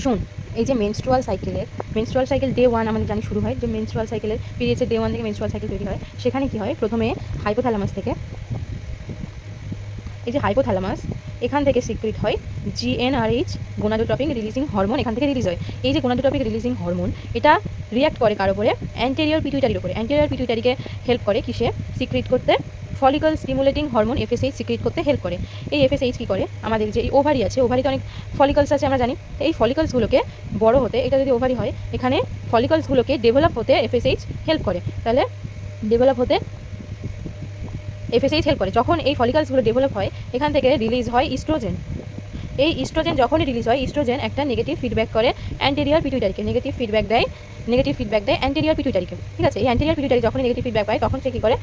শোন, এই যে মেনস্ট্রুয়াল সাইকেল ডে 1 আমাদের জানি শুরু হয়, যে মেনস্ট্রুয়াল সাইকেলের পিরিয়ডসের ডে 1 থেকে মেনস্ট্রুয়াল সাইকেল তৈরি হয়। সেখানে কি হয়, প্রথমে হাইপোথ্যালামাস থেকে, এই যে হাইপোথ্যালামাস, এখান থেকে সিক্রেট হয় জিএনআরএইচ, গোনাডোট্রপিক রিলিজিং হরমোন এখান থেকে রিলিজ হয়। এই যে গোনাডোট্রপিক রিলিজিং হরমোন, এটা রিয়াক্ট করে কার উপরে? অ্যান্টেরিয়র পিটুইটারির উপরে। অ্যান্টেরিয়র পিটুইটারিকে হেল্প করে কিসে? সিক্রেট করতে, follicle stimulating hormone FSH secret করতে হেল্প করে। এই এফএসএইচ কী করে? আমাদের যে ওভারি আছে, ওভারিতে অনেক ফলিকলস আছে আমরা জানি। এই ফলিকলসগুলোকে বড় হতে, এটা যদি ওভারি হয়, এখানে ফলিকলসগুলোকে ডেভেলপ হতে এফএসএইচ হেল্প করে। তাহলে ডেভেলপ হতে এফএসএইচ হেল্প করে। যখন এই ফলিকলসগুলো ডেভেলপ হয়, এখান থেকে রিলিজ হয় ইস্ট্রোজেন। এই ইস্ট্রোজেন যখনই রিলিজ হয়, ইস্ট্রোজেন একটা নেগেটিভ ফিডব্যাক করে অ্যান্টেরিয়র পিটুইটারিকে, নেগেটিভ ফিডব্যাক দেয় অ্যান্টেরিয়র পিটুইটারিকে। ঠিক আছে, এই অ্যান্টেরিয়র পিটুইটারি যখন নেগেটিভ ফিডব্যাক পায়, তখন সে কী করে?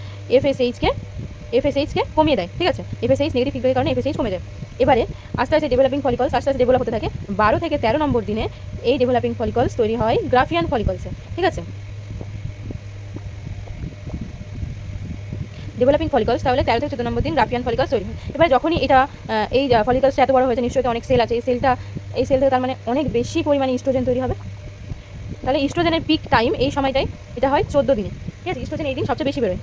এফএসএইচকে কমিয়ে দেয়। ঠিক আছে, এফএসএইচ নেগেটিভ ফিডব্যাকের কারণে এফএসএইচ কমে যায়। এবারে আস্তে আস্তে ডেভেলপিং ফলিকলস আস্তে আস্তে ডেভেলপ হতে থাকে। 12 থেকে 13 নম্বর দিনে এই ডেভেলপিং ফলিকলস তৈরি হয় গ্রাফিয়ান ফলিকলসে। ঠিক আছে, ডেভেলপিং ফলিকলস, তাহলে 13 থেকে 14 নম্বর দিন গ্রাফিয়ান ফলিকলস তৈরি হয়। এবার যখনই এটা এই ফলিকলসটা এত বড় হয়েছে, নিশ্চয়ই অনেক সেল আছে, এই সেল থেকে তার মানে অনেক বেশি পরিমাণে ইস্ট্রোজেন তৈরি হবে। তাহলে ইস্ট্রোজেনের পিক টাইম এই সময়টাই, এটা হয় 14 দিনে। ঠিক আছে, ইস্ট্রোজেন এই দিন সবচেয়ে বেশি বেরোয়।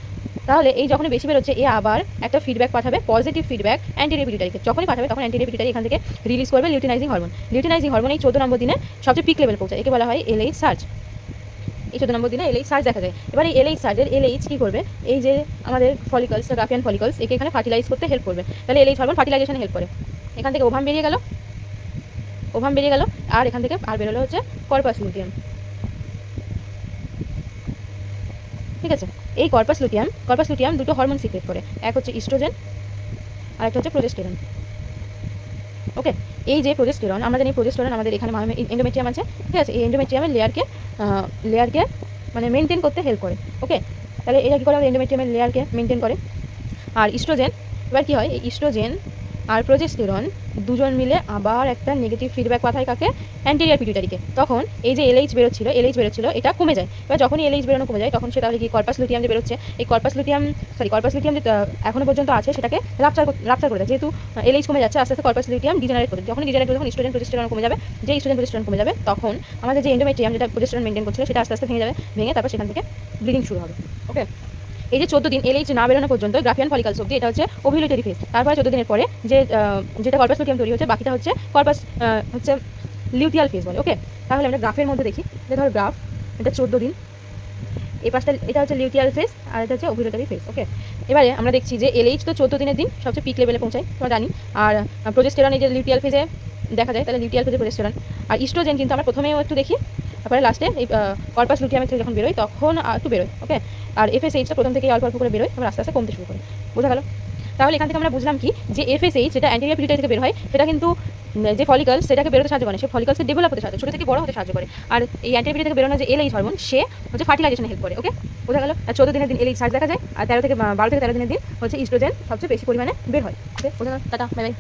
তাহলে এই যখনই বেশি বেরোচ্ছে, এ আবার একটা ফিডব্যাক পাঠাবে, পজিটিভ ফিডব্যাক অ্যান্টেরিয়র পিটুইটারিকে। যখনই পাঠাবে, তখন অ্যান্টেরিয়র পিটুইটারি এখান থেকে রিলিজ করবে লিউটিনাইজিং হরমোন। লিউটিনাইজিং হরমোন এই 14 নম্বর দিনে সবচেয়ে পিক লেভেল পৌঁছায়, একে বলা হয় এলএইচ সার্জ। এই 14 নম্বর দিনে এলএইচ সার্জ দেখা যায়। এবার এই এলএইচ কী করবে? এই যে আমাদের ফলিকলস, গ্রাফিয়ান ফলিকলস, একে এখানে ফার্টিলাইজ করতে হেল্প করবে। তাহলে এলএইচ হরমোন ফার্টিলাইজেশনে হেল্প করে। এখান থেকে ওভাম বেরিয়ে গেল, আর এখান থেকে আর বেরোলো হচ্ছে কর্পাস লুটিয়াম। ঠিক আছে, এই কর্পাস লুটিয়াম দুটো হরমোন সিক্রেট করে, এক হচ্ছে ইস্ট্রোজেন আর একটা হচ্ছে প্রোজেস্টেরন। ওকে, এই যে প্রোজেস্টেরন, আমরা জানি প্রোজেস্টেরন আমাদের এখানে এন্ডোমেট্রিয়াম আছে। ঠিক আছে, এই এন্ডোমেট্রিয়ামের লেয়ারকে মানে মেনটেন করতে হেল্প করে। ওকে, তাহলে এটা কী করে? আমাদের এন্ডোমেট্রিয়ামের লেয়ারকে মেনটেন করে। আর ইস্ট্রোজেন, এবার কী হয়, এই ইস্ট্রোজেন আর প্রোজেস্টেরন দুজন মিলে আবার একটা নেগেটিভ ফিডব্যাক পাঠায় কাকে? অ্যান্টেরিয়র পিটুইটারিকে। তখন এই যে এলএইচ বেরোচ্ছিল, এটা কমে যায়। এবার যখনই এলএইচ বেরোনো কমে যায়, তখন সেটা হলে কি? কর্পাস লুটিয়াম যে বেরোচ্ছে, এই কর্পাস লুটিয়াম যে এখনো পর্যন্ত আছে, সেটাকে রাপচার করে দেয়। যেহেতু এলএইচ কমে যাচ্ছে, আস্তে আস্তে কর্পাস লুটিয়াম ডিজেনারেট করে। যখন ইস্ট্রোজেন প্রোজেস্টেরন কমে যাবে, তখন আমাদের যে এন্ডোমেট্রিয়াম যেটা প্রোজেস্টেরন মেনটেন করছিল, সেটা আস্তে আস্তে ভেঙে তারপর সেখান থেকে ব্লিডিং শুরু হবে। ওকে, এই যে 14 দিন এলএইচ না বেরোনো পর্যন্ত গ্রাফিয়ান ফলিকলস অবধি, এটা হচ্ছে ওভিউলেটরি ফেজ। তারপরে 14 দিনের পরে যেটা কর্পাস লুটিয়াম তৈরি হচ্ছে, বাকিটা হচ্ছে লিউটিয়াল ফেজ বলে। ওকে, তাহলে আমরা গ্রাফের মধ্যে দেখি, যে ধর গ্রাফ, এটা 14 দিন, এই পাশটা এটা হচ্ছে লিউটিয়াল ফেজ, আর এটা হচ্ছে ওভিউলেটরি ফেজ। ওকে, এবারে আমরা দেখছি যে এলএইচ তো 14 দিনের দিন সবচেয়ে পিক লেভেলে পৌঁছায়, আমরা জানি। আর প্রোজেস্টেরন এই যে লিউটিয়াল ফেজে দেখা যায়, তাহলে লিউটিয়াল ফেজে প্রোজেস্টেরন। আর ইস্ট্রোজেন কিন্তু আমরা প্রথমেও একটু দেখি, তারপরে লাস্টে এই কর্পাস লুটিয়ামের থেকে যখন বেরোয়, তখন একটু বেরোয়। ওকে, আর এফএসএইচটা প্রথম থেকে অল্প অল্প করে বেরোয়, তারপর আস্তে আস্তে কমতে শুরু করে। বোঝা গেল? তাহলে এখান থেকে আমরা বুঝলাম কি, যে এফএসএইচ যেটা অ্যান্টেরিয়র পিটুইটারি থেকে বের হয়, সেটা কিন্তু যে ফলিকলস, সেটাকে বেরোতে সাহায্য করে, সে ফলিকলসকে ডেভেলপ হতে সাহায্য, ছোটো থেকে বড় হতে সাহায্য করে। আর এই অ্যান্টেরিয়র পিটুইটারি থেকে বেরোনো যে এলএইচ হরমোন, সে হচ্ছে ফার্টিলাইজেশনে হেল্প করে। ওকে, বোঝা গেল? আর 14 দিনের দিন এলএইচ সার্জ দেখা যায়, আর 12 থেকে 13 দিনের দিন হচ্ছে ইস্ট্রোজেন সবচেয়ে বেশি পরিমাণে বের হয়। ওকে, বোঝা গেল? Tata, bye bye.